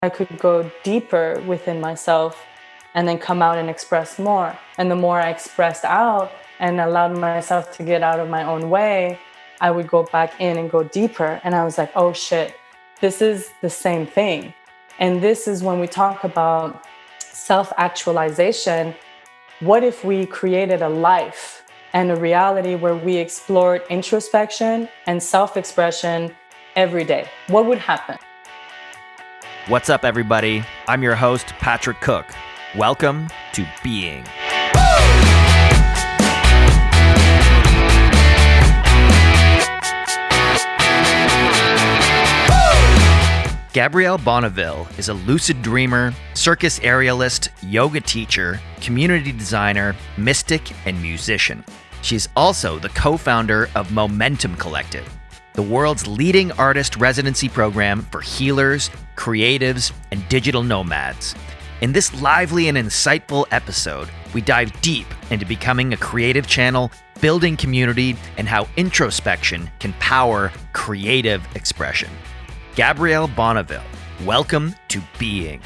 I could go deeper within myself and then come out and express more. And the more I expressed out and allowed myself to get out of my own way, I would go back in and go deeper. And I was like, oh shit, this is the same thing. And this is when we talk about self-actualization. What if we created a life and a reality where we explored introspection and self-expression every day? What would happen? What's up, everybody? I'm your host, Patrick Cook. Welcome to Being. Gabrielle Bonneville is a lucid dreamer, circus aerialist, yoga teacher, community designer, mystic, and musician. She's also the co-founder of Momentom Collective, the world's leading artist residency program for healers, creatives, and digital nomads. In this lively and insightful episode, we dive deep into becoming a creative channel, building community, and how introspection can power creative expression. Gabrielle Bonneville, welcome to Being.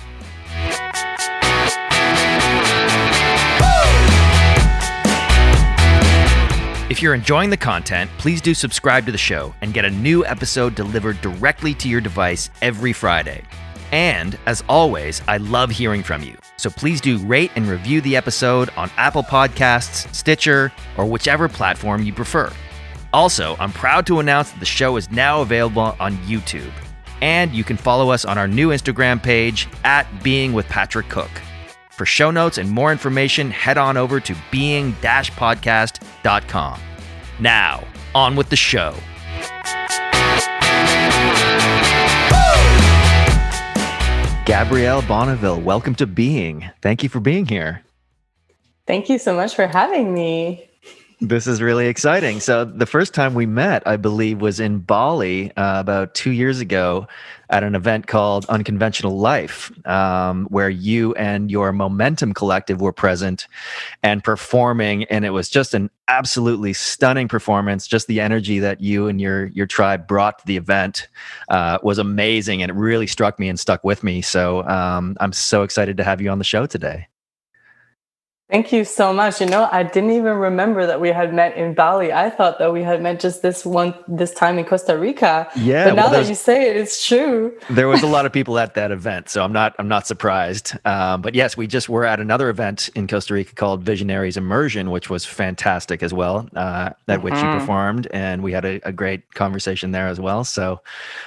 If you're enjoying the content, please do subscribe to the show and get a new episode delivered directly to your device every Friday. And as always, I love hearing from you. So please do rate and review the episode on Apple Podcasts, Stitcher, or whichever platform you prefer. Also, I'm proud to announce that the show is now available on YouTube. And you can follow us on our new Instagram page at Being with Patrick Cook. For show notes and more information, head on over to being-podcast.com. Now, on with the show. Gabrielle Bonneville, welcome to Being. Thank you for being here. Thank you so much for having me. This is really exciting. So the first time we met, I believe, was in Bali about 2 years ago at an event called Unconventional Life, where you and your Momentom Collective were present and performing. And it was just an absolutely stunning performance. Just the energy that you and your tribe brought to the event was amazing. And it really struck me and stuck with me. So I'm so excited to have you on the show today. Thank you so much. You know, I didn't even remember that we had met in Bali. I thought that we had met just this time in Costa Rica. Yeah, but now that you say it, it's true. There was a lot of people at that event, so I'm not surprised. But yes, we just were at another event in Costa Rica called Visionaries Immersion, which was fantastic as well, at which you performed, and we had a great conversation there as well. So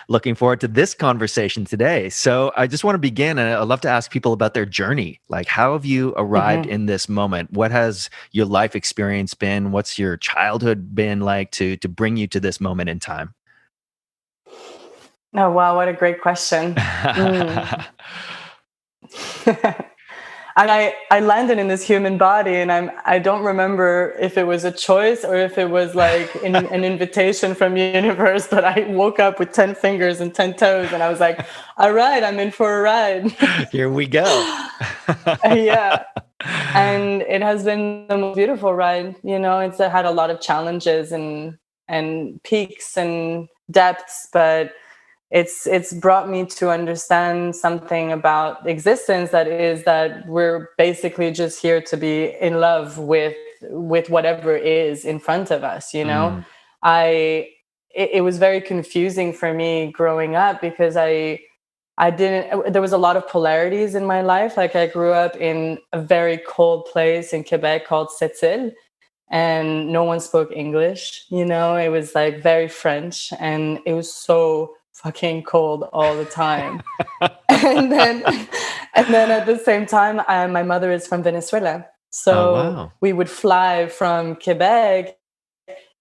looking forward to this conversation today. So I just want to begin, and I'd love to ask people about their journey. Like, how have you arrived in this moment? What has your life experience been? What's your childhood been like to bring you to this moment in time? Oh, wow. What a great question. And I landed in this human body, and I don't remember if it was a choice or if it was like an invitation from the universe, but I woke up with 10 fingers and 10 toes, and I was like, all right, I'm in for a ride. Here we go. Yeah. And it has been the most beautiful ride. You know, it's had a lot of challenges and peaks and depths, but it's brought me to understand something about existence, that is that we're basically just here to be in love with whatever is in front of us, you know. It was very confusing for me growing up because there was a lot of polarities in my life. Like, I grew up in a very cold place in Quebec called Sept-Îles, and no one spoke English, you know. It was like very French, and it was so fucking cold all the time. and then at the same time, my mother is from Venezuela. So we would fly from Quebec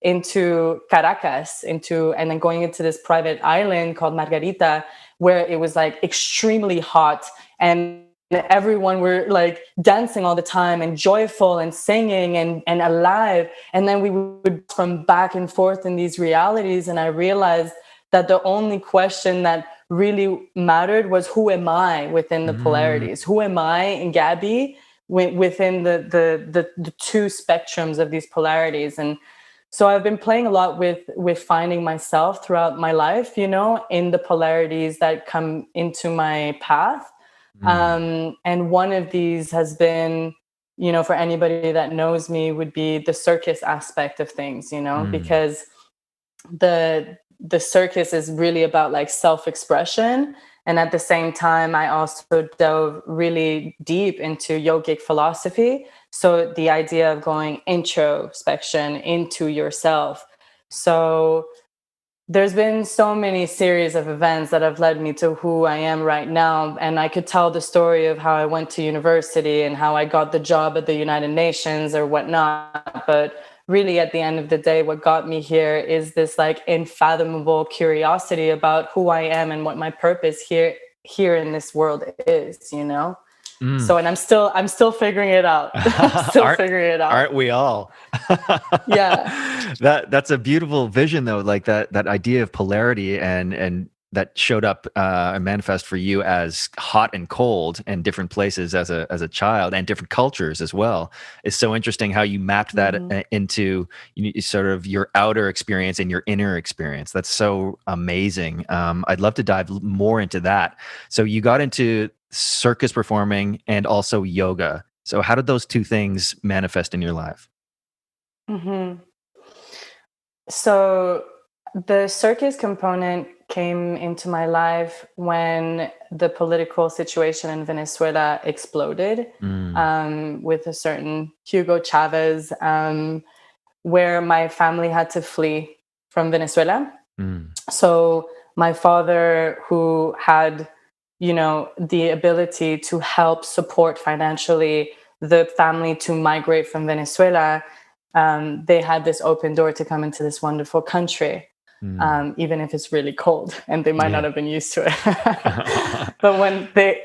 into Caracas, and then going into this private island called Margarita, where it was like extremely hot, and everyone were like dancing all the time and joyful and singing and alive. And then we would from back and forth in these realities, and I realized that the only question that really mattered was, who am I within the polarities? Who am I and Gaby within the two spectrums of these polarities? And So I've been playing a lot with finding myself throughout my life, in the polarities that come into my path. Mm, And one of these has been, for anybody that knows me, would be the circus aspect of things, mm, because the circus is really about like self-expression, and at the same time I also dove really deep into yogic philosophy, so the idea of going introspection into yourself. So there's been so many series of events that have led me to who I am right now. And I could tell the story of how I went to university and how I got the job at the United Nations or whatnot. But really, at the end of the day, what got me here is this like unfathomable curiosity about who I am and what my purpose here in this world is. mm. So, and I'm still figuring it out. I'm still aren't figuring it out. aren't we all? Yeah. That's a beautiful vision though, like that idea of polarity and that showed up and manifest for you as hot and cold in different places as a child and different cultures as well. It's so interesting how you mapped that Mhm. into sort of your outer experience and your inner experience. That's so amazing. I'd love to dive more into that. So you got into circus performing and also yoga. So how did those two things manifest in your life? Mhm. So the circus component came into my life when the political situation in Venezuela exploded, Mm, with a certain Hugo Chavez, where my family had to flee from Venezuela. mm, So my father, who had, the ability to help support financially the family to migrate from Venezuela, they had this open door to come into this wonderful country, mm. even if it's really cold and they might not Yeah. have been used to it. but when they,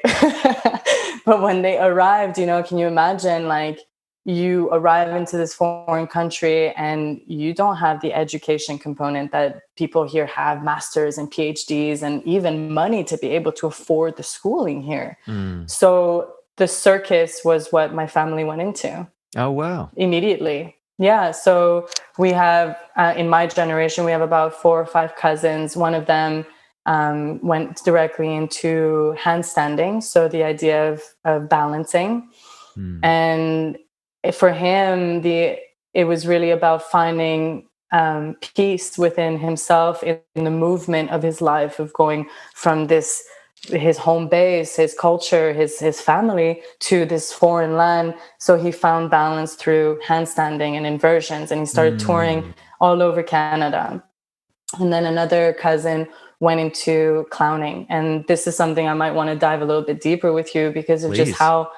but when they arrived, can you imagine, like, you arrive into this foreign country and you don't have the education component that people here have, masters and PhDs and even money to be able to afford the schooling here. Mm. So the circus was what my family went into Oh, wow. immediately. Yeah. So we have, in my generation, we have about 4 or 5 cousins. One of them went directly into handstanding. So the idea of balancing. Mm, And for him, it was really about finding peace within himself in the movement of his life, of going from his home base, his culture, his family, to this foreign land. So he found balance through handstanding and inversions, and he started touring mm. all over Canada. And then another cousin went into clowning, and this is something I might want to dive a little bit deeper with you, because of just Please. how,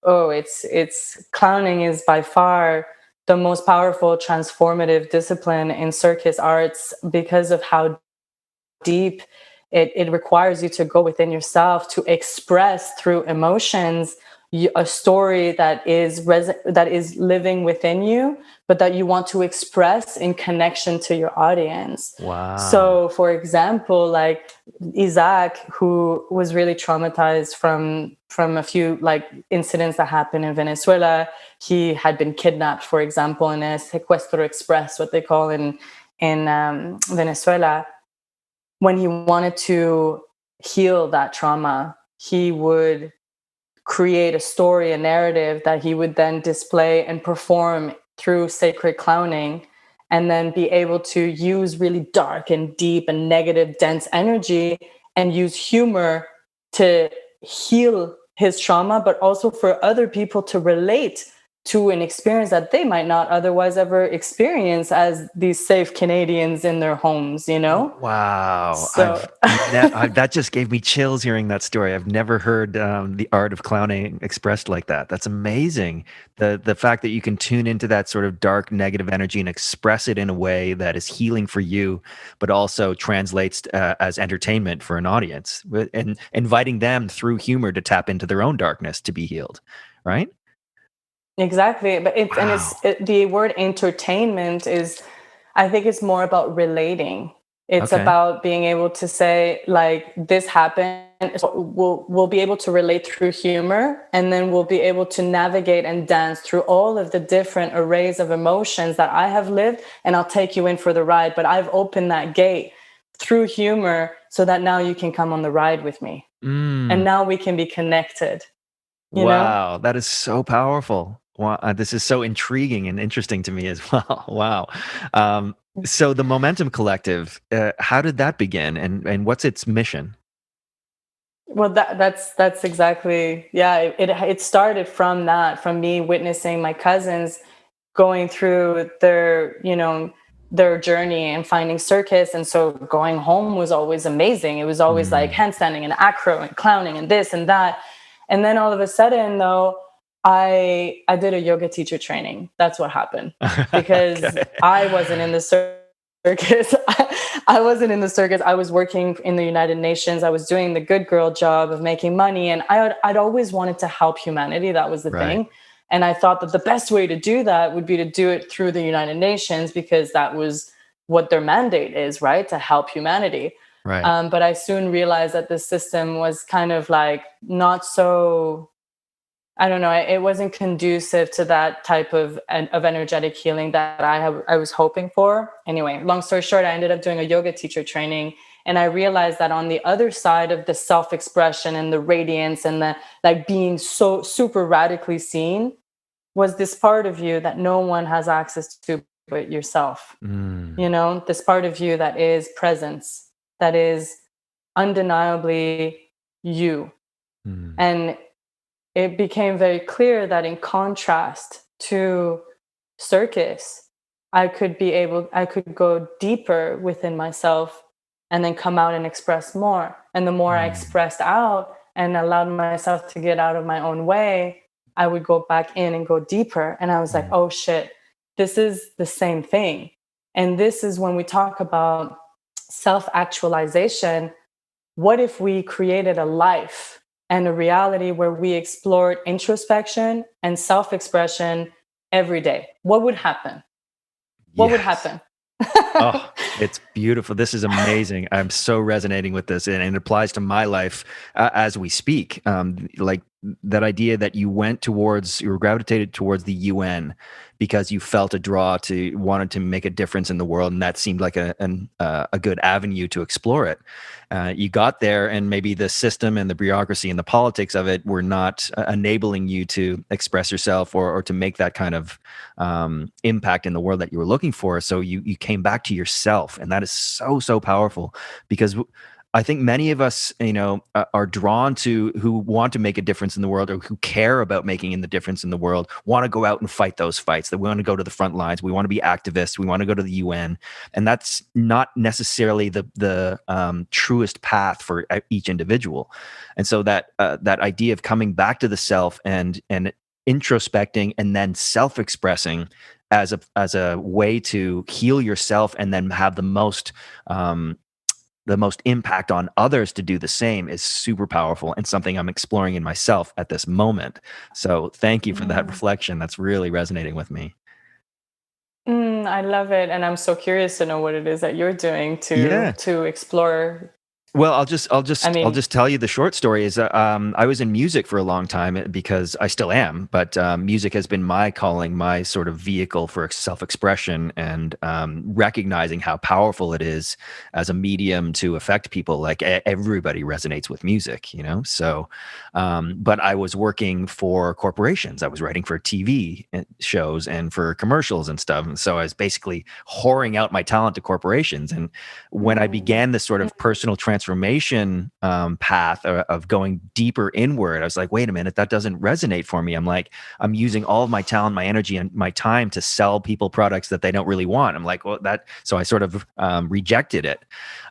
oh, it's clowning is by far the most powerful transformative discipline in circus arts, because of how deep it requires you to go within yourself to express through emotions a story that is living within you, but that you want to express in connection to your audience. Wow. So for example, like Isaac, who was really traumatized from a few like incidents that happened in Venezuela. He had been kidnapped, for example, in a secuestro express, what they call in Venezuela. When he wanted to heal that trauma, he would create a story, a narrative that he would then display and perform through sacred clowning, and then be able to use really dark and deep and negative, dense energy, and use humor to heal his trauma, but also for other people to relate to an experience that they might not otherwise ever experience as these safe Canadians in their homes. Wow. So That just gave me chills hearing that story. I've never heard the art of clowning expressed like that. That's amazing. The fact that you can tune into that sort of dark negative energy and express it in a way that is healing for you, but also translates as entertainment for an audience, and inviting them through humor to tap into their own darkness to be healed. Right? exactly, but Wow. the word entertainment is, I think it's more about relating. It's Okay. about being able to say, like, this happened so we'll be able to relate through humor, and then we'll be able to navigate and dance through all of the different arrays of emotions that I have lived, and I'll take you in for the ride. But I've opened that gate through humor so that now you can come on the ride with me. And now we can be connected. Wow, that is so powerful. Wow, this is so intriguing and interesting to me as well. Wow. So the Momentum Collective, how did that begin, and what's its mission? Well, that's exactly, yeah. It started from that, from me witnessing my cousins going through their journey and finding circus, and so going home was always amazing. It was always like handstanding and acro and clowning and this and that, and then all of a sudden, though, I did a yoga teacher training. That's what happened, because I wasn't in the circus. I wasn't in the circus. I was working in the United Nations. I was doing the good girl job of making money. And I'd always wanted to help humanity. That was the thing. And I thought that the best way to do that would be to do it through the United Nations, because that was what their mandate is, right? To help humanity. Right. But I soon realized that the system was kind of like not so, I don't know, it wasn't conducive to that type of energetic healing that I was hoping for. Anyway, long story short, I ended up doing a yoga teacher training, and I realized that on the other side of the self-expression and the radiance and the like being so super radically seen was this part of you that no one has access to but yourself. This part of you that is presence, that is undeniably you. And it became very clear that in contrast to circus, I could go deeper within myself and then come out and express more. And the more I expressed out and allowed myself to get out of my own way, I would go back in and go deeper. And I was like, oh shit, this is the same thing. And this is when we talk about self-actualization. What if we created a life and a reality where we explored introspection and self-expression every day? What would happen? What would happen? Oh, it's beautiful. This is amazing. I'm so resonating with this, and it applies to my life as we speak. Like that idea that you were gravitated towards the UN because you felt a draw to wanted to make a difference in the world, and that seemed like a good avenue to explore it. You got there, and maybe the system and the bureaucracy and the politics of it were not enabling you to express yourself or to make that kind of impact in the world that you were looking for. So you came back to yourself, and that is so powerful, because I think many of us, are drawn to, who want to make a difference in the world or who care about making the difference in the world, want to go out and fight those fights. That we want to go to the front lines. We want to be activists. We want to go to the UN, and that's not necessarily the truest path for each individual. And so that idea of coming back to the self and introspecting and then self-expressing as a way to heal yourself and then have the most impact on others to do the same is super powerful, and something I'm exploring in myself at this moment. So thank you for that reflection. That's really resonating with me. I love it. And I'm so curious to know what it is that you're doing to explore. Well, I'll just tell you the short story is I was in music for a long time, because I still am, but music has been my calling, my sort of vehicle for self-expression, and recognizing how powerful it is as a medium to affect people. Like everybody resonates with music, So, but I was working for corporations. I was writing for TV shows and for commercials and stuff. And so I was basically whoring out my talent to corporations. And when I began this sort of personal transformation path of going deeper inward, I was like, wait a minute, that doesn't resonate for me. I'm using all of my talent, my energy, and my time to sell people products that they don't really want. I'm like, well, so I sort of rejected it.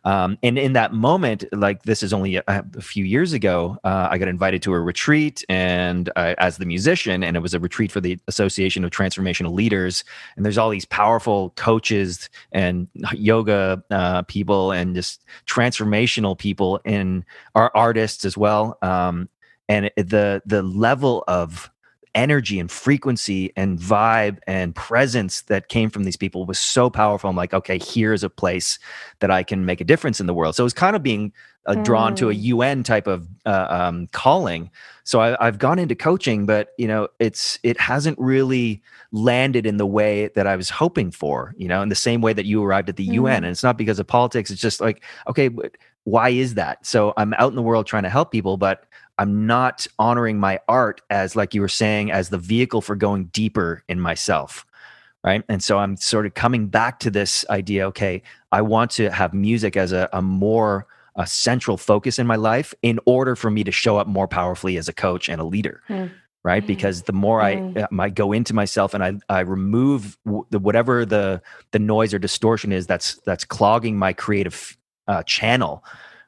And in that moment, like this is only a few years ago, I got invited to a retreat, and as the musician, and it was a retreat for the Association of Transformational Leaders. And there's all these powerful coaches and yoga people and just transformational people, and our artists as well. And the level of energy and frequency and vibe and presence that came from these people was so powerful. I'm like, okay, here's a place that I can make a difference in the world. So it's kind of being drawn to a UN type of calling. So I've gone into coaching, but it hasn't really landed in the way that I was hoping for. In the same way that you arrived at the UN, and it's not because of politics. It's just like, okay, but why is that? So I'm out in the world trying to help people, but I'm not honoring my art as, like you were saying, as the vehicle for going deeper in myself. Right. And so I'm sort of coming back to this idea. Okay, I want to have music as a more central focus in my life in order for me to show up more powerfully as a coach and a leader. Right. Because the more I go into myself and I remove whatever the noise or distortion is that's clogging my creative channel.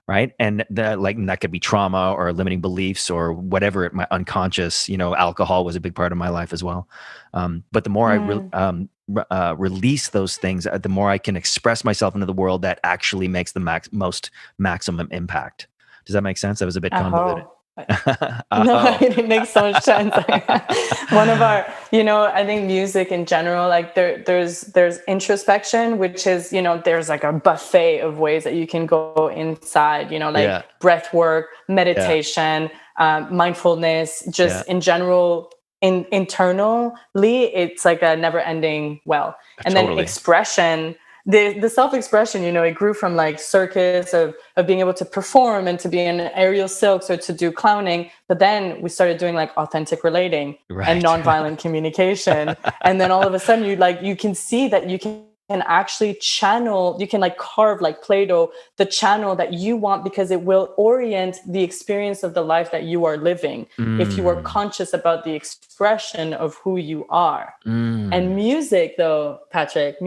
Right. And that could be trauma or limiting beliefs or whatever, my unconscious, alcohol was a big part of my life as well. But the more I release those things, the more I can express myself into the world that actually makes the most maximum impact. Does that make sense? That was a bit convoluted. No, it makes so much sense. One of our, I think music in general, like there's introspection, which is, there's like a buffet of ways that you can go inside, breath work, meditation, mindfulness, just in general, internally, it's like a never ending well. And then expression, the self-expression, it grew from like circus of being able to perform and to be in aerial silks or to do clowning. But then we started doing like authentic relating and nonviolent communication. And then all of a sudden you can see that you can actually channel, you can like carve like Play-Doh, the channel that you want, because it will orient the experience of the life that you are living. If you are conscious about the expression of who you are. And music though, Patrick,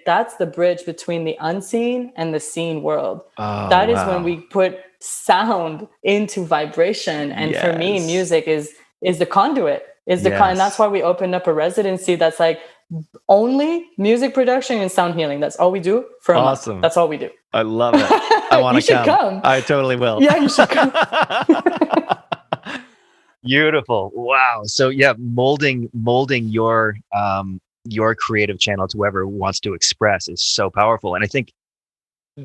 that's the bridge between the unseen and the seen world. That is when we put sound into vibration. And for me, music is the conduit, and that's why we opened up a residency that's like only music production and sound healing. That's all we do for a month. That's all we do. I love it. I want to come. I totally will. Yeah, you should come. Beautiful. Wow. So molding your creative channel to whoever wants to express is so powerful. And I think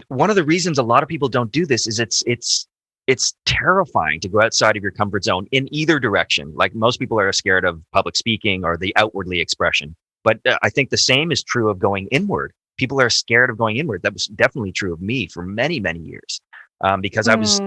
one of the reasons a lot of people don't do this is it's terrifying to go outside of your comfort zone in either direction. Like most people are scared of public speaking or the outwardly expression. But I think the same is true of going inward. People are scared of going inward. That was definitely true of me for many, many years. Because I was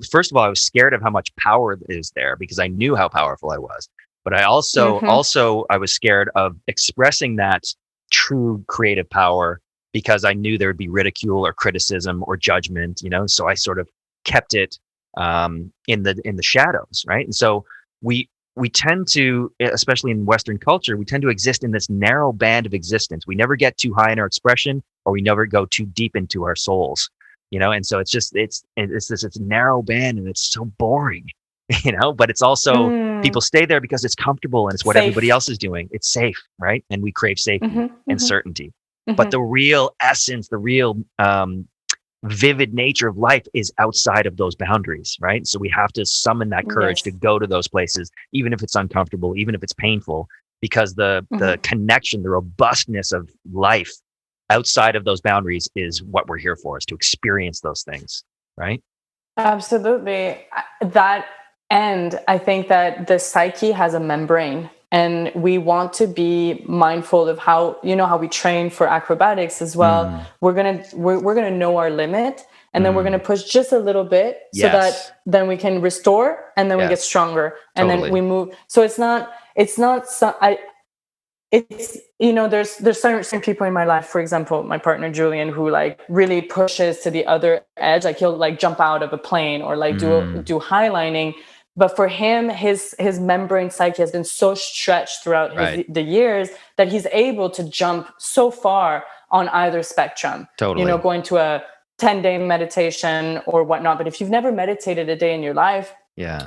first of all, I was scared of how much power is there because I knew how powerful I was. But I also I was scared of expressing that true creative power because I knew there would be ridicule or criticism or judgment, so I sort of kept it in the shadows, right? And so we tend to, especially in Western culture, we tend to exist in this narrow band of existence. We never get too high in our expression, or we never go too deep into our souls, and so it's this narrow band, and it's so boring, but it's also people stay there because it's comfortable and it's what everybody else is doing. It's safe, right? And we crave safety and certainty. But the real essence, the real vivid nature of life is outside of those boundaries, right? So we have to summon that courage to go to those places, even if it's uncomfortable, even if it's painful, because the connection, the robustness of life outside of those boundaries is what we're here for, is to experience those things, right? Absolutely. And I think that the psyche has a membrane, and we want to be mindful of how we train for acrobatics as well. We're gonna know our limit, and then we're gonna push just a little bit so that then we can restore, and then we get stronger, and then we move. So it's not there's certain people in my life, for example, my partner Julian, who like really pushes to the other edge. Like he'll like jump out of a plane or like do highlining. But for him, his membrane psyche has been so stretched throughout the years that he's able to jump so far on either spectrum. Totally. Going to a 10-day meditation or whatnot. But if you've never meditated a day in your life,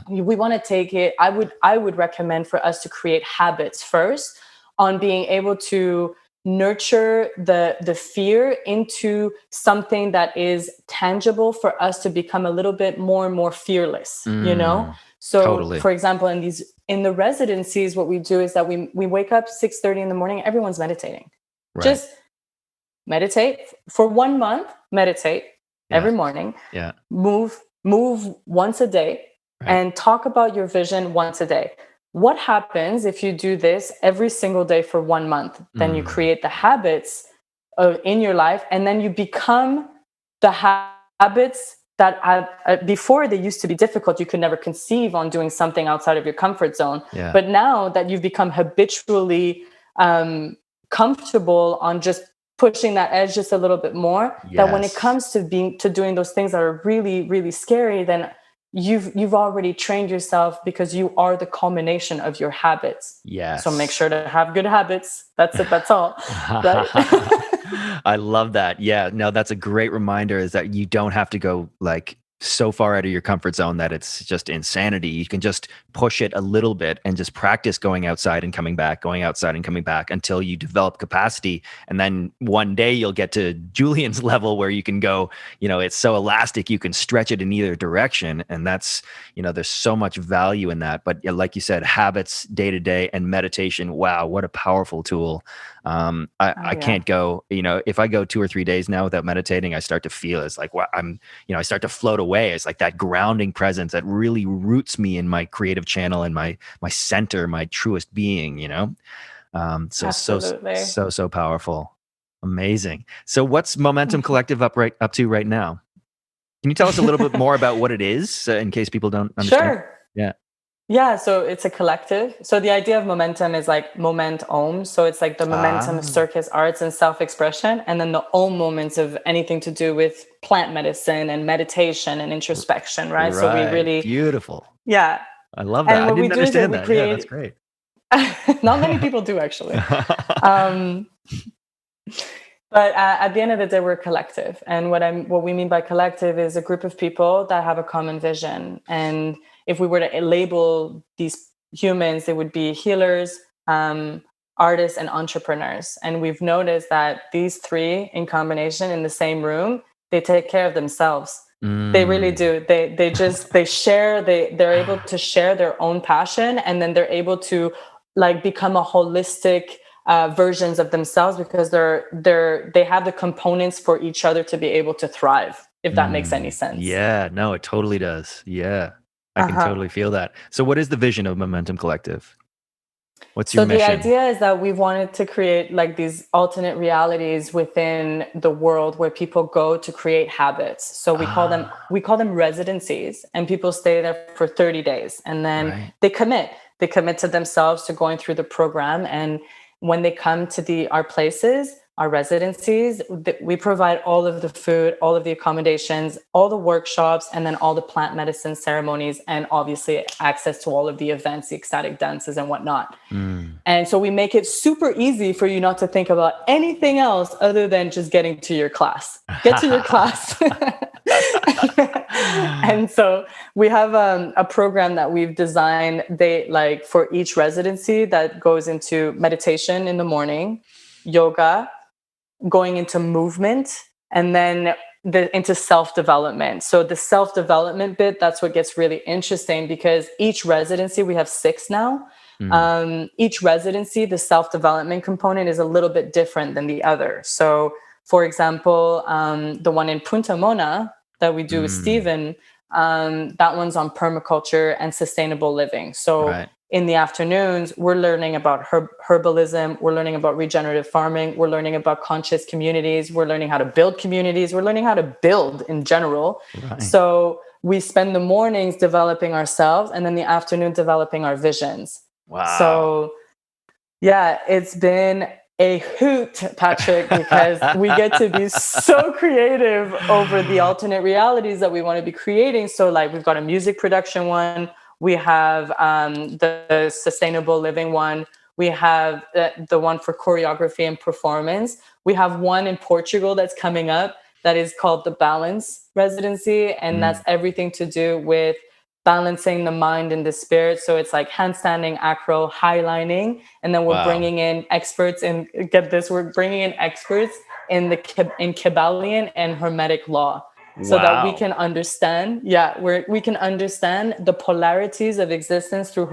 we want to take it. I would recommend for us to create habits first on being able to nurture the fear into something that is tangible for us to become a little bit more and more fearless, So Totally. for example, in the residencies, what we do is that we wake up 6:30 in the morning, everyone's meditating. Right. Just meditate for 1 month, meditate every Yeah. morning, Yeah. move once a day, Right. and talk about your vision once a day. What happens if you do this every single day for 1 month? Then you create the habits in your life, and then you become the habits that before they used to be difficult. You could never conceive on doing something outside of your comfort zone. Yeah. But now that you've become habitually comfortable on just pushing that edge just a little bit more, that when it Yes. comes to doing those things that are really, really scary, then you've already trained yourself, because you are the culmination of your habits. Yes. So make sure to have good habits. That's it. That's all. Right? I love that. Yeah, no, that's a great reminder, is that you don't have to go like so far out of your comfort zone that it's just insanity. You can just push it a little bit and just practice going outside and coming back, going outside and coming back, until you develop capacity. And then one day you'll get to Julian's level, where you can go, it's so elastic, you can stretch it in either direction. And that's, there's so much value in that. But like you said, habits day to day and meditation. Wow, what a powerful tool. I can't go, if I go 2 or 3 days now without meditating, I start to feel it's like, I start to float away. It's like that grounding presence that really roots me in my creative channel and my center, my truest being, Absolutely. so powerful. Amazing. So what's Momentum Collective up to right now? Can you tell us a little bit more about what it is, in case people don't understand? Sure. Yeah. Yeah, so it's a collective. So the idea of momentum is like moment-om. So it's like the momentum of circus arts and self-expression, and then the om moments of anything to do with plant medicine and meditation and introspection, right? So we really, beautiful. Yeah. I love that. And what I didn't we do is that understand we that. create. Yeah, that's great. Not many people do, actually. But at the end of the day, we're a collective. And what we mean by collective is a group of people that have a common vision. And if we were to label these humans, they would be healers, artists, and entrepreneurs. And we've noticed that these three in combination in the same room, they take care of themselves. They really do. They're able to share their own passion, and then they're able to like become a holistic versions of themselves, because they have the components for each other to be able to thrive, if that makes any sense. Yeah, no, it totally does. Yeah, I can totally feel that. So what is the vision of Momentum Collective? What's your mission? So the idea is that we wanted to create like these alternate realities within the world where people go to create habits. So we call them residencies, and people stay there for 30 days, and then they commit to themselves to going through the program. And when they come to our places, our residencies, we provide all of the food, all of the accommodations, all the workshops, and then all the plant medicine ceremonies, and obviously access to all of the events, the ecstatic dances and whatnot. And so we make it super easy for you not to think about anything else other than just getting to your class. Get to your class. And so we have a program that we've designed for each residency that goes into meditation in the morning, yoga, going into movement, and then into self-development. So the self-development bit, that's what gets really interesting, because each residency, we have 6 now. Each residency, the self-development component is a little bit different than the other. So for example, the one in Punta Mona that we do with Stephen, that one's on permaculture and sustainable living. So in the afternoons, we're learning about herbalism. We're learning about regenerative farming. We're learning about conscious communities. We're learning how to build communities. We're learning how to build in general. So we spend the mornings developing ourselves, and then the afternoon developing our visions. Wow. So yeah, it's been a hoot, Patrick, because we get to be so creative over the alternate realities that we want to be creating. So like we've got a music production one. We have the sustainable living one. We have the one for choreography and performance. We have one in Portugal that's coming up that is called the Balance Residency. And that's everything to do with balancing the mind and the spirit. So it's like handstanding, acro, highlining. And then we're bringing in experts in Kabbalion and Hermetic law. so that we Wow. can understand, we can understand the polarities of existence through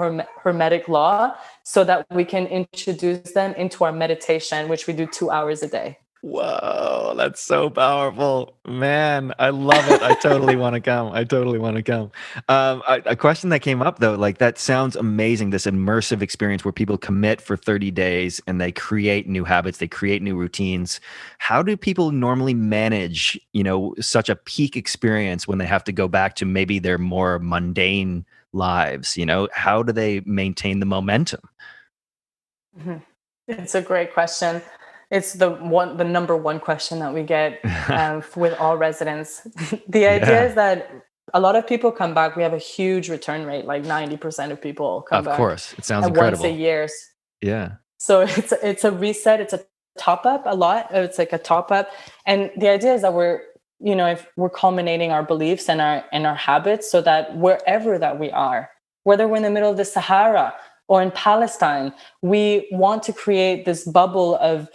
hermetic law, so that we can introduce them into our meditation, which we do 2 hours a day. Whoa, that's so powerful, man! I love it. I totally want to come. I totally want to come. A question that came up though, like that sounds amazing. This immersive experience where people commit for 30 days and they create new habits, they create new routines. How do people normally manage, such a peak experience when they have to go back to maybe their more mundane lives? How do they maintain the momentum? Mhm. It's a great question. It's the number one question that we get with all residents. The idea Yeah, is that a lot of people come back. We have a huge return rate, like 90% of people come of back course. It sounds at once a incredible. year. Yeah. So it's a reset. It's a top up a lot. It's like a top up, and the idea is that if we're culminating our beliefs and our habits, so that wherever that we are, whether we're in the middle of the Sahara or in Palestine, we want to create this bubble of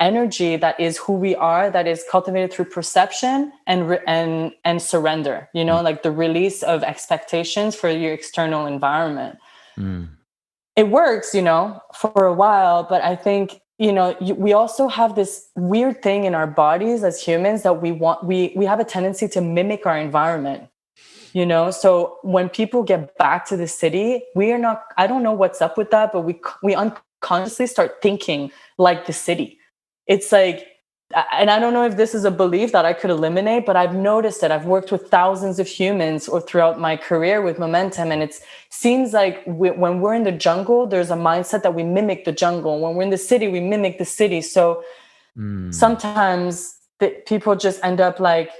energy that is who we are, that is cultivated through perception and surrender. Like the release of expectations for your external environment. Mm. It works, for a while, but I think, we also have this weird thing in our bodies as humans that we have a tendency to mimic our environment. So when people get back to the city, I don't know what's up with that, but we unconsciously start thinking like the city. It's like, and I don't know if this is a belief that I could eliminate, but I've noticed it. I've worked with thousands of humans or throughout my career with Momentum. And it seems like when we're in the jungle, there's a mindset that we mimic the jungle. When we're in the city, we mimic the city. So sometimes people just end up like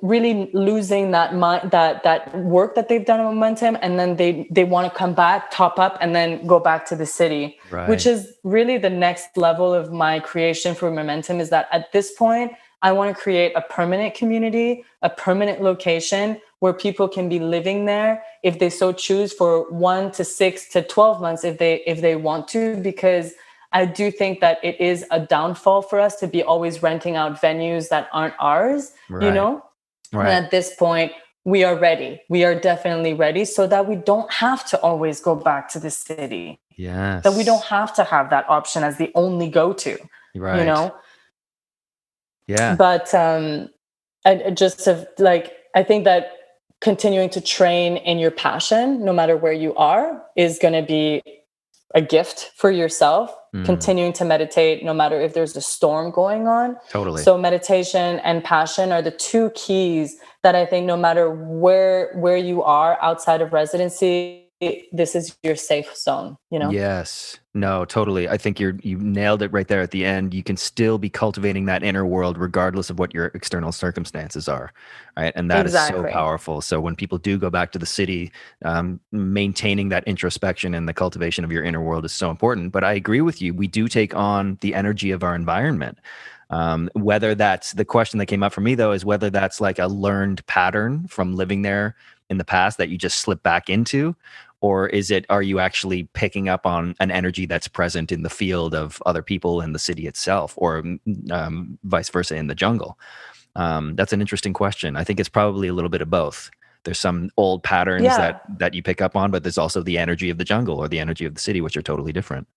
really losing that mind, that work that they've done in Momentum, and then they want to come back, top up, and then go back to the city. Right. Which is really the next level of my creation for Momentum. Is that at this point I want to create a permanent community, a permanent location where people can be living there if they so choose for 1 to 6 to 12 months if they want to, because I do think that it is a downfall for us to be always renting out venues that aren't ours, Right. And at this point, we are ready. We are definitely ready, so that we don't have to always go back to the city. Yes. That we don't have to have that option as the only go-to, Right. Yeah. But I think that continuing to train in your passion, no matter where you are, is going to be a gift for yourself. Continuing to meditate, no matter if there's a storm going on. Totally. So meditation and passion are the two keys that I think no matter where you are outside of residency, this is your safe zone, Yes. No, totally. I think you nailed it right there at the end. You can still be cultivating that inner world regardless of what your external circumstances are, right? And that is so powerful. So when people do go back to the city, maintaining that introspection and the cultivation of your inner world is so important. But I agree with you. We do take on the energy of our environment. Whether that's the question that came up for me, though, is whether that's like a learned pattern from living there in the past that you just slip back into, or are you actually picking up on an energy that's present in the field of other people in the city itself, or vice versa in the jungle? That's an interesting question. I think it's probably a little bit of both. There's some old patterns that you pick up on, but there's also the energy of the jungle or the energy of the city, which are totally different.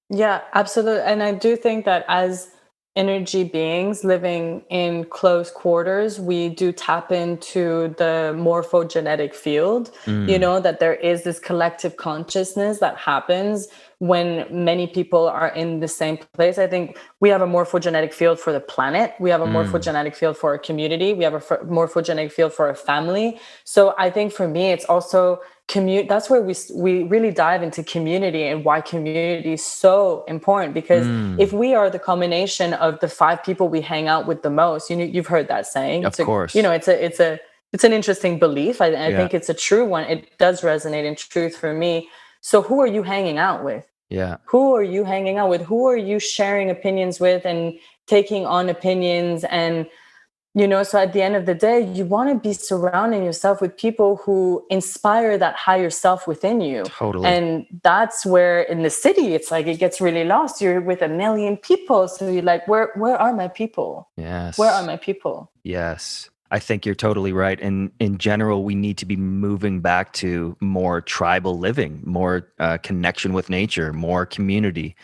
Yeah, absolutely. And I do think that as energy beings living in close quarters, we do tap into the morphogenetic field, that there is this collective consciousness that happens when many people are in the same place. I think we have a morphogenetic field for the planet. We have a morphogenetic field for our community. We have a morphogenetic field for our family. So I think for me, it's also that's where we really dive into community and why community is so important, because if we are the combination of the 5 people we hang out with the most, you've heard that saying. Of course. It's an interesting belief. I think it's a true one. It does resonate in truth for me. So who are you hanging out with? Yeah. Who are you hanging out with? Who are you sharing opinions with and taking on opinions and So at the end of the day, you want to be surrounding yourself with people who inspire that higher self within you. Totally. And that's where in the city, it's like it gets really lost. You're with a million people. So you're like, where are my people? Yes. Where are my people? Yes. I think you're totally right. And in general, we need to be moving back to more tribal living, more connection with nature, more community,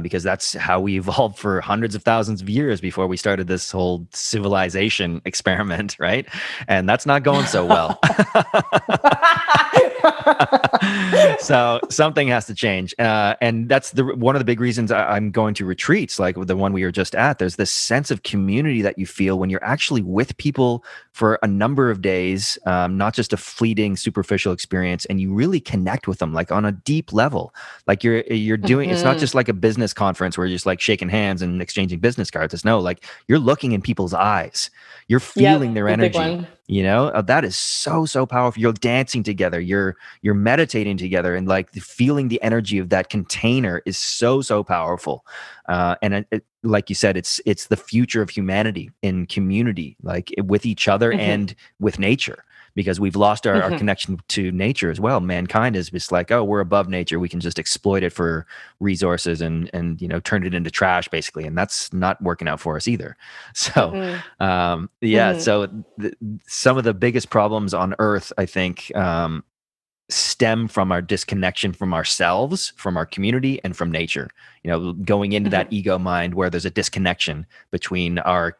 because that's how we evolved for hundreds of thousands of years before we started this whole civilization experiment, right? And that's not going so well. So something has to change, and that's one of the big reasons I'm going to retreats like the one we were just at. There's this sense of community that you feel when you're actually with people for a number of days, not just a fleeting superficial experience, and you really connect with them like on a deep level. Like you're doing it's not just like a business conference where you're just like shaking hands and exchanging business cards. It's no, like you're looking in people's eyes, you're feeling their energy. That is so powerful. You're dancing together, you're meditating together, and like feeling the energy of that container is so powerful. And like you said, it's the future of humanity in community, like with each other and with nature, because we've lost our connection to nature as well. Mankind is just like, oh, we're above nature, we can just exploit it for resources and turn it into trash basically, and that's not working out for us either. So so some of the biggest problems on earth, I think, stem from our disconnection from ourselves, from our community, and from nature. Going into that ego mind where there's a disconnection between our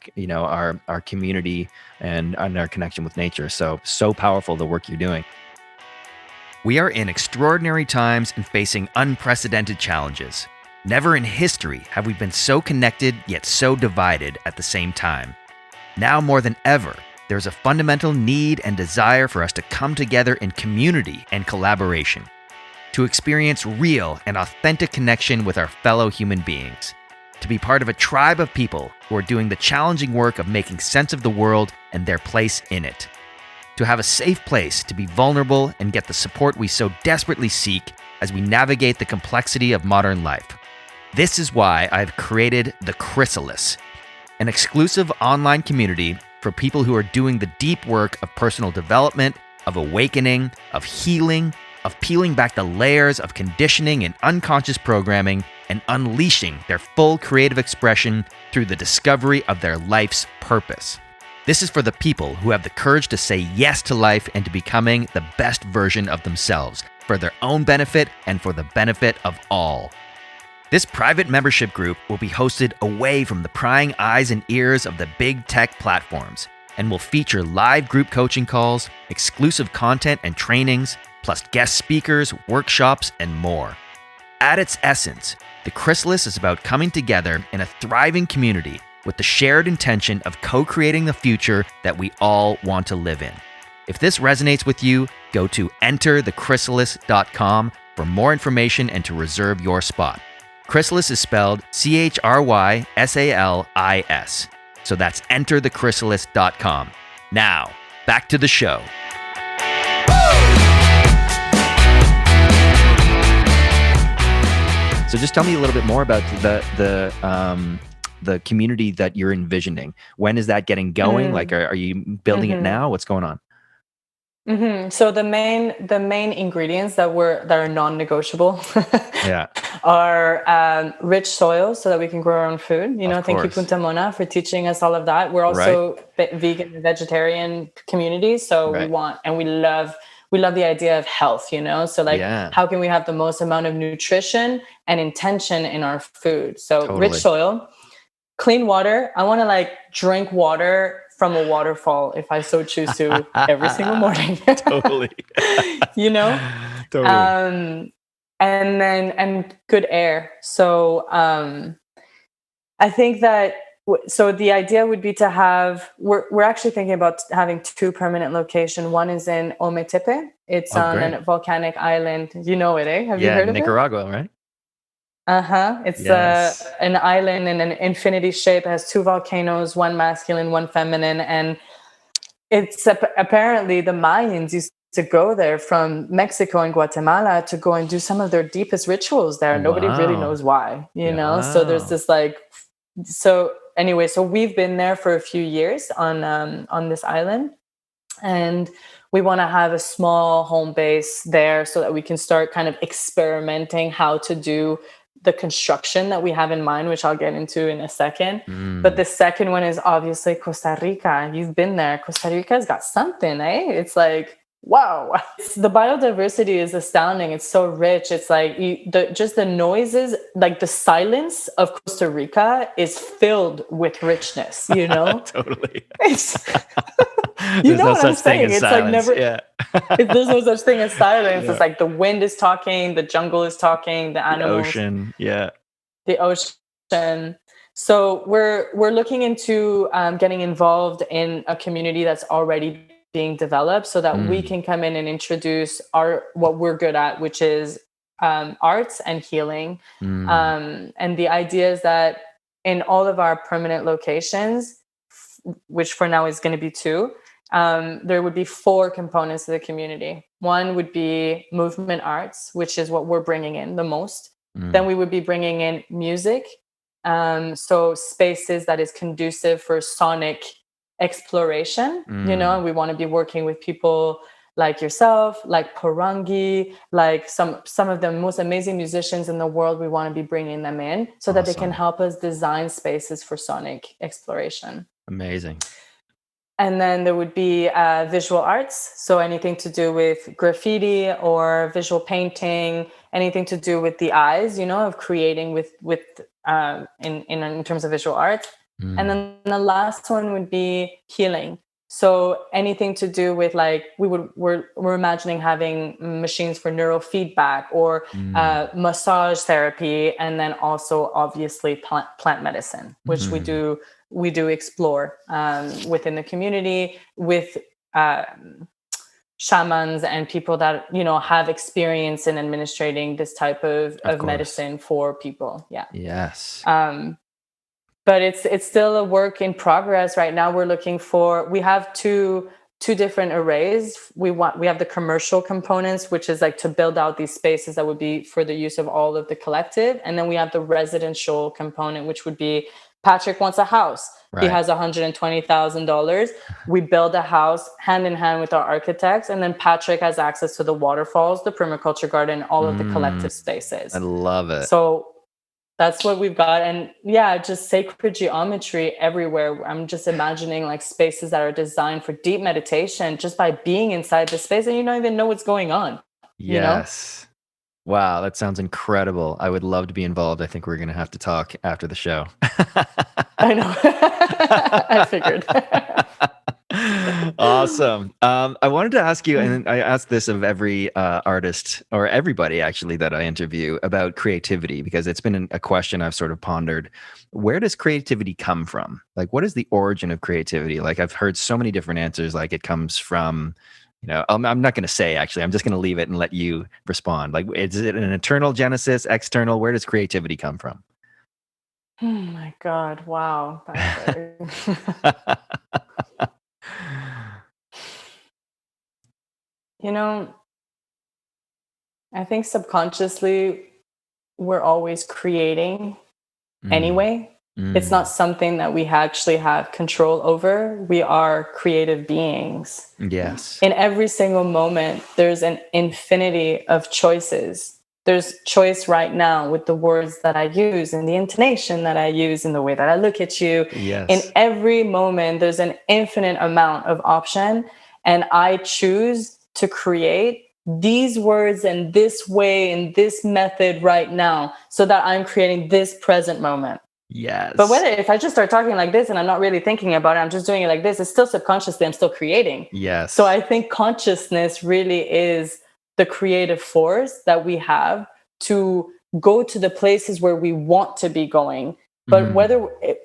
community and our connection with nature. So powerful, the work you're doing. We are in extraordinary times and facing unprecedented challenges. Never in history have we been so connected yet so divided at the same time. Now more than ever, there's a fundamental need and desire for us to come together in community and collaboration, to experience real and authentic connection with our fellow human beings, to be part of a tribe of people who are doing the challenging work of making sense of the world and their place in it, to have a safe place to be vulnerable and get the support we so desperately seek as we navigate the complexity of modern life. This is why I've created The Chrysalis, an exclusive online community for people who are doing the deep work of personal development, of awakening, of healing, of peeling back the layers of conditioning and unconscious programming and unleashing their full creative expression through the discovery of their life's purpose. This is for the people who have the courage to say yes to life and to becoming the best version of themselves for their own benefit and for the benefit of all. This private membership group will be hosted away from the prying eyes and ears of the big tech platforms and will feature live group coaching calls, exclusive content and trainings, plus guest speakers, workshops, and more. At its essence, The Chrysalis is about coming together in a thriving community with the shared intention of co-creating the future that we all want to live in. If this resonates with you, go to enterthechrysalis.com for more information and to reserve your spot. Chrysalis is spelled CHRYSALIS. So that's enterthechrysalis.com. Now, back to the show. So just tell me a little bit more about the community that you're envisioning. When is that getting going? Like, are you building it now? What's going on? So the main ingredients that are non-negotiable are rich soil so that we can grow our own food. Thank you, Punta Mona, for teaching us all of that. We're also vegan and vegetarian communities, so we love the idea of health. So how can we have the most amount of nutrition and intention in our food? So rich soil, clean water. I want to drink water from a waterfall if I so choose to every single morning. Totally. Totally. And good air. So I think that the idea would be to have, we're actually thinking about having 2 permanent locations. One is in Ometepe. It's on a volcanic island. You know it, eh? Have you heard of Nicaragua, right? It's an island in an infinity shape. It has 2 volcanoes, one masculine, one feminine. And it's apparently the Mayans used to go there from Mexico and Guatemala to go and do some of their deepest rituals there. Nobody really knows why, you know? So there's this anyway, so we've been there for a few years on this island, and we want to have a small home base there so that we can start kind of experimenting how to do the construction that we have in mind, which I'll get into in a second. But the second one is obviously Costa Rica. You've been there. Costa Rica's got something, eh? It's like, wow. The biodiversity is astounding. It's so rich. It's like just the noises, like the silence of Costa Rica is filled with richness, you know? Totally. You know what I'm saying? It's silence. like never, Yeah. there's no such thing as silence. Yeah. It's like the wind is talking, the jungle is talking, the animals, ocean. Yeah. the ocean. So we're looking into getting involved in a community that's already being developed, so that we can come in and introduce what we're good at, which is arts and healing. And the idea is that in all of our permanent locations, which for now is going to be 2, there would be 4 components to the community. One would be movement arts, which is what we're bringing in the most. Then we would be bringing in music. So spaces that is conducive for sonic exploration, you know, and we want to be working with people like yourself, like Parangi, like some of the most amazing musicians in the world. We want to be bringing them in so that they can help us design spaces for sonic exploration. Amazing. And then there would be visual arts. So anything to do with graffiti or visual painting, anything to do with the eyes, you know, of creating in terms of visual arts. And then the last one would be healing. So anything to do with, like, we're imagining having machines for neurofeedback or massage therapy, and then also obviously plant medicine, which we do explore within the community with shamans and people that, you know, have experience in administrating this type of medicine for people. Yeah. Yes. But it's still a work in progress. Right now we have two different arrays. We have the commercial components, which is like to build out these spaces that would be for the use of all of the collective. And then we have the residential component, which would be Patrick wants a house. Right. He has $120,000. We build a house hand in hand with our architects. And then Patrick has access to the waterfalls, the permaculture garden, all of the collective spaces. I love it. So that's what we've got. And yeah, just sacred geometry everywhere. I'm just imagining like spaces that are designed for deep meditation just by being inside the space, and you don't even know what's going on. Yes. You know? Wow, that sounds incredible. I would love to be involved. I think we're going to have to talk after the show. I know. I figured. Awesome. I wanted to ask you, and I ask this of every artist or everybody actually that I interview, about creativity, because it's been a question I've sort of pondered. Where does creativity come from? Like, what is the origin of creativity? Like, I've heard so many different answers. Like, it comes from, you know, I'm not going to say, actually, I'm just going to leave it and let you respond. Like, is it an internal genesis, external? Where does creativity come from? Oh my God. Wow. You know, I think subconsciously we're always creating anyway. It's not something that we actually have control over. We are creative beings. Yes. In every single moment, there's an infinity of choices. There's choice right now with the words that I use and the intonation that I use and the way that I look at you. Yes. In every moment, there's an infinite amount of option. And I choose to create these words in this way, in this method right now, so that I'm creating this present moment. Yes. But if I just start talking like this and I'm not really thinking about it, I'm just doing it like this, it's still subconsciously, I'm still creating. Yes. So I think consciousness really is the creative force that we have to go to the places where we want to be going. But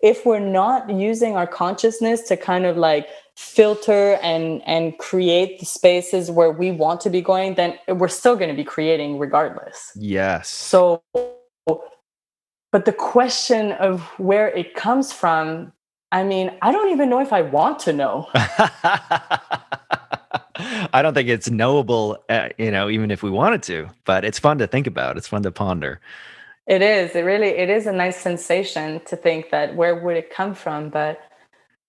if we're not using our consciousness to kind of like filter and create the spaces where we want to be going, then we're still going to be creating regardless. Yes. So, but the question of where it comes from, I mean, I don't even know if I want to know. I don't think it's knowable, even if we wanted to, but it's fun to think about. It's fun to ponder. It is. It is a nice sensation to think that where would it come from? But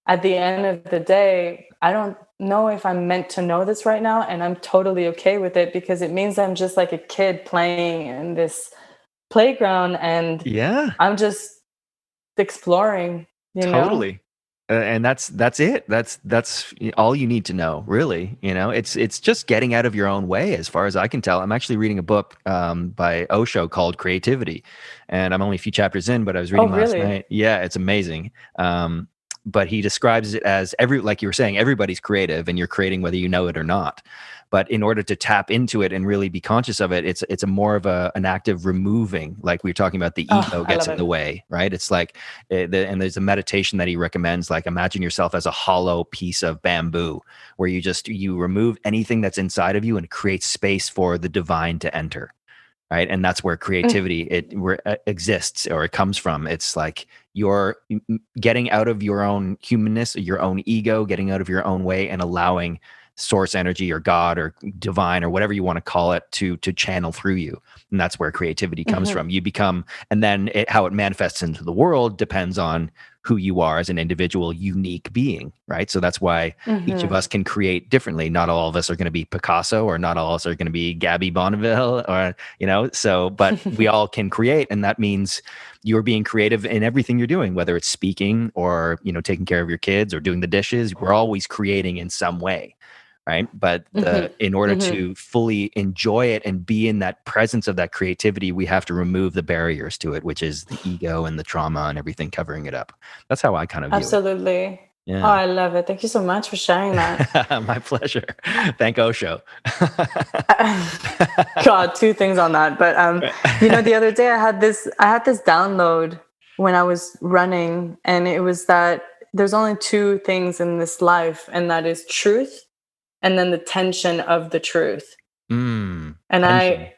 at the end of the day, I don't know if I'm meant to know this right now. And I'm totally okay with it because it means I'm just like a kid playing in this playground and Yeah. I'm just exploring, you know? Totally. And that's it. That's all you need to know, really. It's just getting out of your own way, as far as I can tell. I'm actually reading a book by Osho called Creativity, and I'm only a few chapters in, but I was Oh, reading last really? night. Yeah, it's amazing. But he describes it as like you were saying, everybody's creative, and you're creating whether you know it or not. But in order to tap into it and really be conscious of it, it's a more of an active removing. Like we were talking about, the Oh, ego I gets love in the it. way, right? It's like and there's a meditation that he recommends, like imagine yourself as a hollow piece of bamboo, where you remove anything that's inside of you and create space for the divine to enter, right? And that's where Mm, creativity exists, or it comes from. It's like you're getting out of your own humanness, your own ego, getting out of your own way, and allowing source energy or God or divine or whatever you want to call it to channel through you. And that's where creativity comes mhm, from. You become, and then how it manifests into the world depends on who you are as an individual, unique being, right? So that's why each of mhm, us can create differently. Not all of us are going to be Picasso, or not all of us are going to be Gaby Bonneville, or but we all can create. And that means you're being creative in everything you're doing, whether it's speaking or taking care of your kids or doing the dishes. We're always creating in some way, right? But mhm, in order mhm. to fully enjoy it and be in that presence of that creativity, we have to remove the barriers to it, which is the ego and the trauma and everything covering it up. That's how I kind of view it. Absolutely. Oh, Yeah. I love it. Thank you so much for sharing that. My pleasure. Thank Osho. God, two things on that. But the other day I had this download when I was running, and it was that there's only two things in this life, and that is truth and then the tension of the truth. And Tension.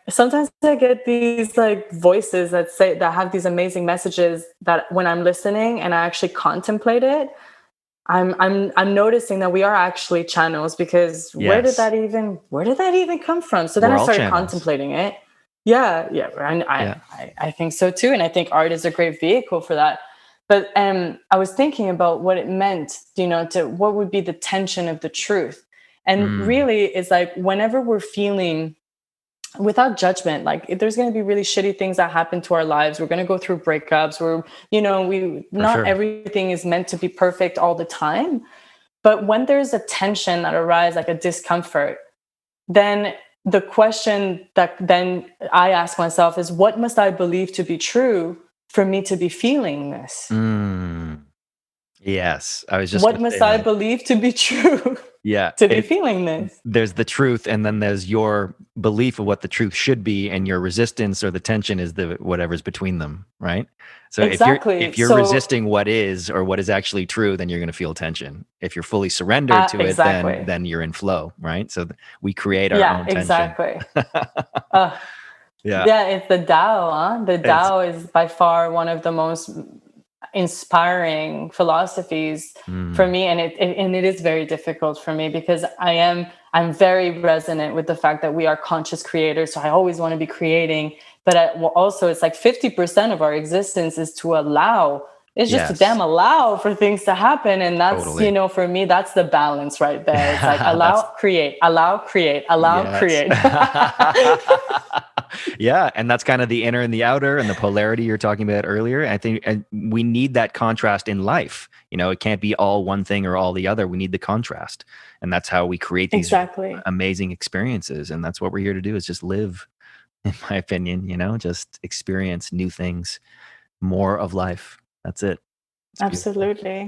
I get these like voices that have these amazing messages that when I'm listening and I actually contemplate it, I'm noticing that we are actually channels because Yes. where did that even come from? So then We're I all started channels. contemplating it. Yeah, yeah, and Yeah. I think so too, and I think art is a great vehicle for that. But I was thinking about what it meant, to what would be the tension of the truth, and Mm. really, it's like whenever we're feeling without judgment, like if there's going to be really shitty things that happen to our lives, we're going to go through breakups, we're we For not sure. everything is meant to be perfect all the time, but when there's a tension that arises, like a discomfort, then the question that then I ask myself is, what must I believe to be true for me to be feeling this? Mm. Yes. I was just What going to say must I that. believe to be true Yeah. to be feeling this? There's the truth, and then there's your belief of what the truth should be, and your resistance or the tension is the whatever's between them, right? So Exactly. if you're So, resisting what is, or what is actually true, then you're going to feel tension. If you're fully surrendered to it, then exactly. you're in flow, right? So we create our Yeah, own tension. exactly. Uh, Yeah. yeah, it's the Tao. Huh? The It's Tao is by far one of the most inspiring philosophies for mm, me, and it is very difficult for me because I'm very resonant with the fact that we are conscious creators. So I always want to be creating, but also it's like 50% of our existence is to allow. It's just to damn yes, allow for things to happen, and that's totally. for me that's the balance right there. It's like allow, That's create, allow, create, allow, yes. create. Yeah, and that's kind of the inner and the outer and the polarity you're talking about earlier. I think we need that contrast in life. It can't be all one thing or all the other. We need the contrast. And that's how we create these Exactly. amazing experiences. And that's what we're here to do, is just live, in my opinion, just experience new things, more of life. That's it. It's beautiful. Absolutely.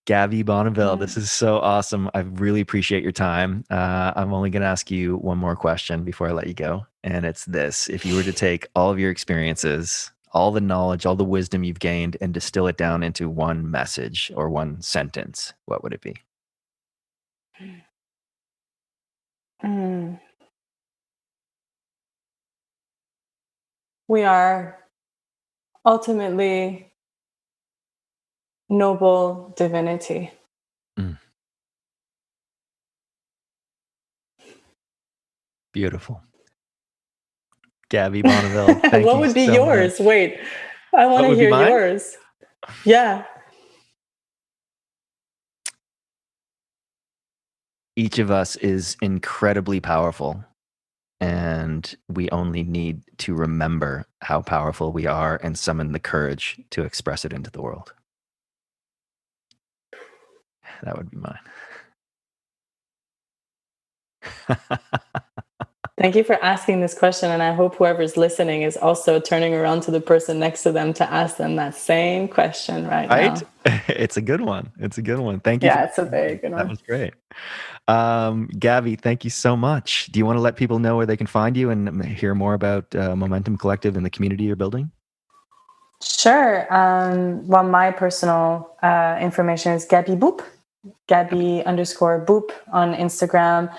Gaby Bonneville, Yeah. this is so awesome. I really appreciate your time. I'm only going to ask you one more question before I let you go. And it's this: if you were to take all of your experiences, all the knowledge, all the wisdom you've gained, and distill it down into one message or one sentence, what would it be? Mm. We are ultimately noble divinity. Mm, beautiful. Gaby Bonneville. Thank What you would be so yours? much. Wait, I want to hear yours. Yeah. Each of us is incredibly powerful, and we only need to remember how powerful we are and summon the courage to express it into the world. That would be mine. Thank you for asking this question. And I hope whoever's listening is also turning around to the person next to them to ask them that same question right now. It's a good one. It's a good one. Thank you. Yeah, it's a very good one. That was great. Gaby, thank you so much. Do you want to let people know where they can find you and hear more about Momentom Collective and the community you're building? Sure. Well, my personal information is Gaby Boop, Gaby_Boop on Instagram.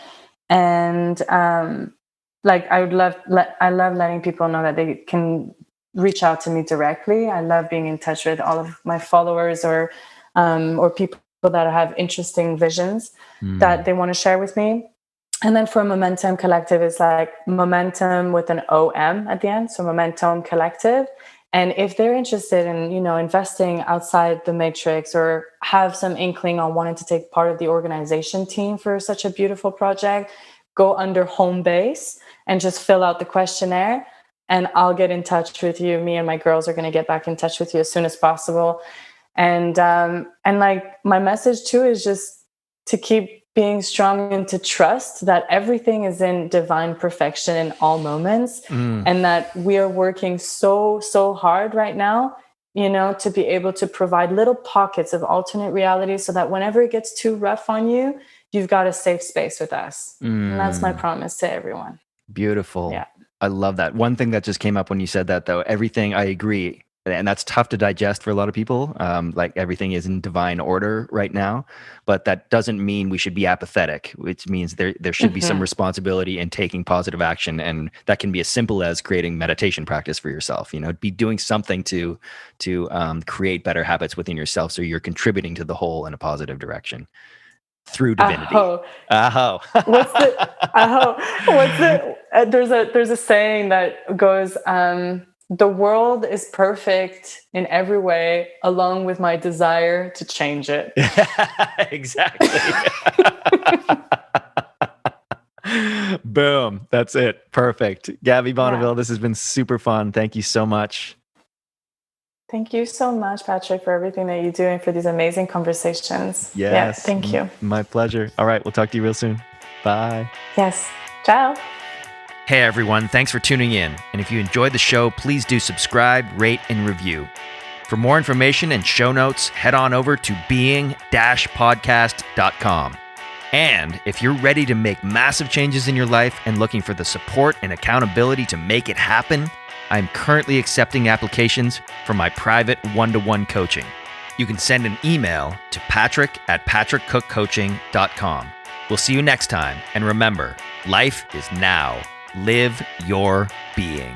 And I love letting people know that they can reach out to me directly. I love being in touch with all of my followers or people that have interesting visions that they want to share with me. And then for Momentom Collective, it's like Momentum with an OM at the end. So Momentom Collective. And if they're interested in, investing outside the matrix or have some inkling on wanting to take part of the organization team for such a beautiful project, go under home base and just fill out the questionnaire, and I'll get in touch with you. Me and my girls are going to get back in touch with you as soon as possible. And my message too is just to keep being strong and to trust that everything is in divine perfection in all moments, and that we are working so hard right now, to be able to provide little pockets of alternate reality so that whenever it gets too rough on you, you've got a safe space with us. And that's my promise to everyone. Beautiful. Yeah. I love that. One thing that just came up when you said that, though, everything, I agree. And that's tough to digest for a lot of people. Like everything is in divine order right now, but that doesn't mean we should be apathetic, which means there should be some responsibility in taking positive action. And that can be as simple as creating meditation practice for yourself, be doing something to create better habits within yourself. So you're contributing to the whole in a positive direction through divinity. What's the there's a saying that goes, the world is perfect in every way, along with my desire to change it. Exactly. Boom. That's it. Perfect. Gaby Bonneville, This has been super fun. Thank you so much. Thank you so much, Patrick, for everything that you do and for these amazing conversations. Yes. Yeah, thank you. My pleasure. All right. We'll talk to you real soon. Bye. Yes. Ciao. Hey everyone, thanks for tuning in. And if you enjoyed the show, please do subscribe, rate, and review. For more information and show notes, head on over to being-podcast.com. And if you're ready to make massive changes in your life and looking for the support and accountability to make it happen, I'm currently accepting applications for my private one-to-one coaching. You can send an email to patrick@patrickcookcoaching.com. We'll see you next time. And remember, life is now. Live your being.